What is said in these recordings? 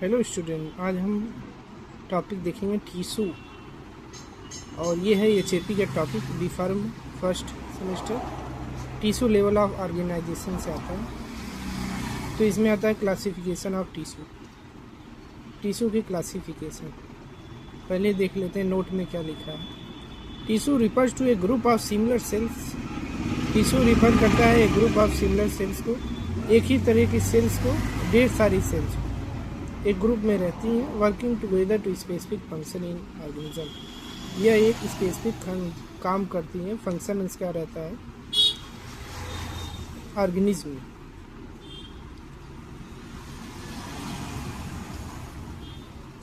Hello student, आज हम topic देखेंगे टीसू। और ये है एचएपी का topic, B Pharm first semester. Tissue level of organisation से आता है। तो इसमें आता है क्लासिफिकेशन ऑफ टीसू। टीसू की क्लासिफिकेशन पहले देख लेते हैं, नोट में क्या लिखा है। Tissue refers to a group of similar cells. Tissue refer करता है एक ग्रुप ऑफ सिमिलर सेल्स को, एक ही तरह की सेल्स को, ढेर सारी सेल्स को एक ग्रुप में रहती हैं, working together to specific function in organism. यह एक स्पेसिफिक काम करती हैं, फंक्शन इसका रहता है ऑर्गेनिज्म में।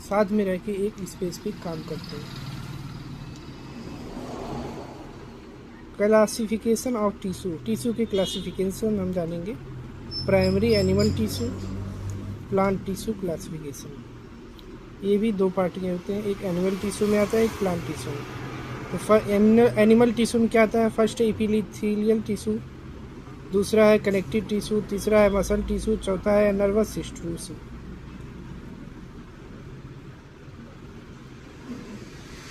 साथ में रह के एक स्पेसिफिक काम करते हैं। Classification of tissue. टीसू के क्लासिफिकेशन हम जानेंगे। Primary animal tissue, plant tissue classification. ये भी दो पार्टियाँ होते हैं, एक एनिमल टीसू में आता है, एक प्लांट टीसू में। तो एनिमल टीसू में क्या आता है? फर्स्ट है एपिथेलियल टीसू, दूसरा है कनेक्टिव टीसू, तीसरा है मसल टीसू, चौथा है नर्वस टीसू।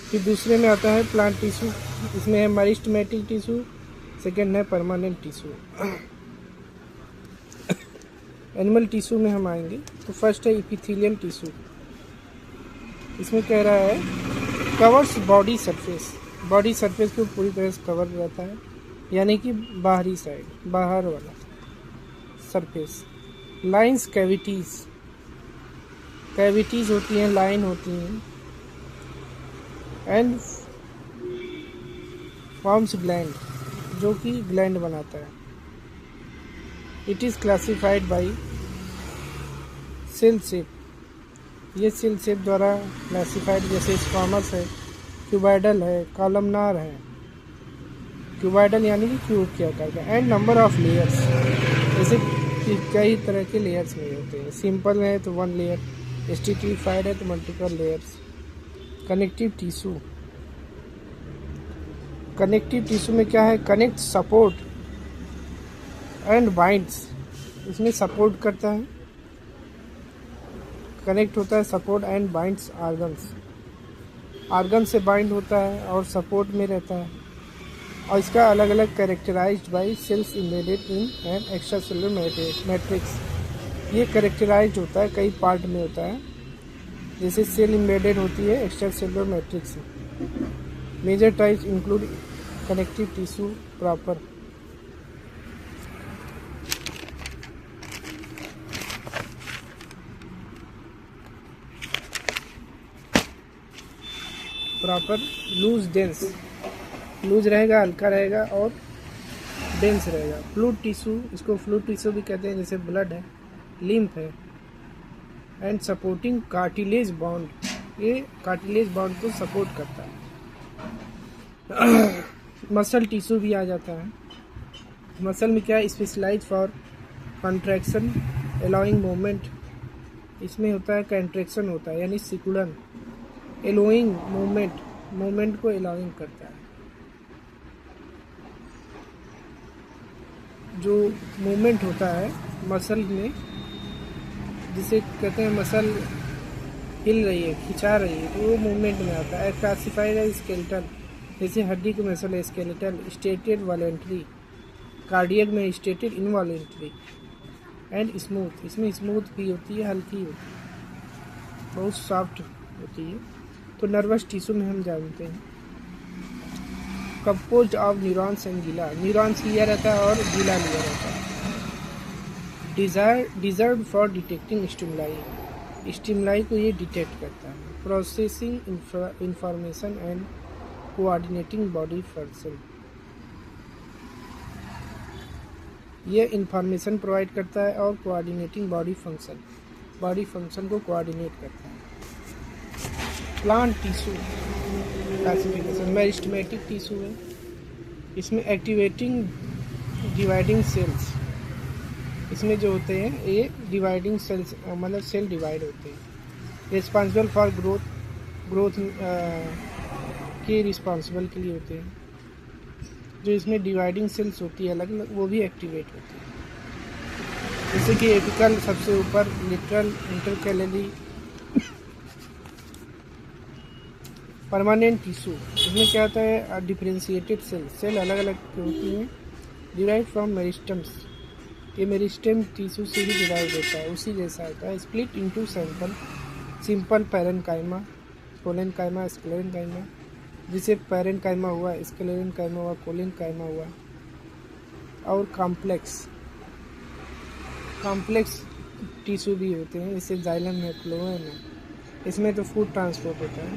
फिर दूसरे में आता है प्लांट टीसू, इसमें है मेरिस्टेमेटिक टीसू, सेकेंड है परमानेंट टीसू। एनिमल टिश्यू में हम आएंगे तो फर्स्ट है एपिथेलियल टिश्यू। इसमें कह रहा है covers body surface. Body surface को पूरी तरह से कवर रहता है, यानी कि बाहरी साइड, बाहर वाला सरफेस। लाइंस कैविटीज़, कैविटीज़ होती हैं, लाइन होती हैं। एंड फॉर्म्स ग्लैंड, जो कि ग्लैंड बनाता है। It is classified by cell shape. ये सेल शेप द्वारा क्लासिफाइड, जैसे स्क्वामस है, क्यूबाइडल है, कॉलमनार है। क्यूबाइडल यानी कि क्यूब के आकार का। एंड नंबर ऑफ लेयर्स, जैसे कई तरह के लेयर्स में होते हैं। सिंपल है तो वन लेयर, स्ट्रेटिफाइड है तो multiple layers. Connective tissue. Connective tissue में क्या है? Connect, support and binds. इसमें सपोर्ट करता है, कनेक्ट होता है, support and binds organs. Organ से बाइंड होता है और सपोर्ट में रहता है। और इसका अलग अलग characterised by cells embedded in and extra cellular matrix. ये कैरेक्टराइज्ड होता है, कई पार्ट में होता है, जैसे सेल इम्बेडेड होती है extra cellular matrix. Major types include connective tissue proper. Proper loose dense, loose रहेगा, हल्का रहेगा और डेंस रहेगा। फ्लूइड टिश्यू, इसको फ्लूइड टिश्यू भी कहते हैं, जैसे ब्लड है, लिम्फ है। एंड सपोर्टिंग कार्टिलेज बॉन्ड, ये कार्टिलेज बॉन्ड को सपोर्ट करता है। मसल टिश्यू भी आ जाता है। मसल में क्या है? Specialise for contraction allowing movement. इसमें होता है कंट्रैक्शन होता है, यानी सिकुड़न। एलोइंग मूवमेंट, मूवमेंट को अलाउइंग करता है। जो मूवमेंट होता है मसल में, जिसे कहते हैं मसल हिल रही है, खिंचा रही है, तो वो मूवमेंट में आता है। क्लासिफाइड है स्केलेटल, जैसे हड्डी की मसल है स्केलेटल। स्टेटेड वॉलेंट्री, कार्डियक में स्टेटेड इनवॉलेंट्री। एंड स्मूथ, इसमें स्मूथ भी होती है, हल्की होती है, बहुत सॉफ्ट होती है। तो नर्वस टिश्यू में हम जानते हैं कंपोज्ड ऑफ न्यूरॉन्स एंड गीला। न्यूरॉन्स लिया रहता है और गीला लिया रहता है। Deserve for detecting stimuli, stimuli को ये डिटेक्ट करता है। Processing information and coordinating body function, ये इंफॉर्मेशन प्रोवाइड करता है और coordinating body function, body function को कोऑर्डिनेट करता है। Plant tissue classification. Meristematic tissue है, इसमें एक्टिवेटिंग डिवाइडिंग सेल्स, इसमें जो होते हैं ये डिवाइडिंग सेल्स, मतलब सेल डिवाइड होते हैं। रिस्पॉन्सिबल फॉर ग्रोथ के रिस्पॉन्सिबल के लिए होते हैं। जो इसमें डिवाइडिंग सेल्स होती है अलग अलग, वो भी एक्टिवेट होती है। जैसे कि एपिकल सबसे ऊपर, लिटरल, इंटरकैलरी, परमानेंट टिश्यू, इसमें क्या होता है, डिफरेंशिएटेड सेल, सेल अलग अलग होती हैं, डिराइव फ्रॉम मेरिस्टम्स, ये मेरिस्टेम टिश्यू से ही डिराइव होता है, उसी जैसा होता है। Split into simple parenchyma, collenchyma, sclerenchyma, जिसे पैरेनकाइमा हुआ, स्क्लेरेनकाइमा हुआ, कोलेनकाइमा हुआ। और कॉम्प्लेक्स टिश्यू भी होते हैं, जैसे जाइलम है, फ्लोएम है, इसमें तो फूड ट्रांसपोर्ट होता है।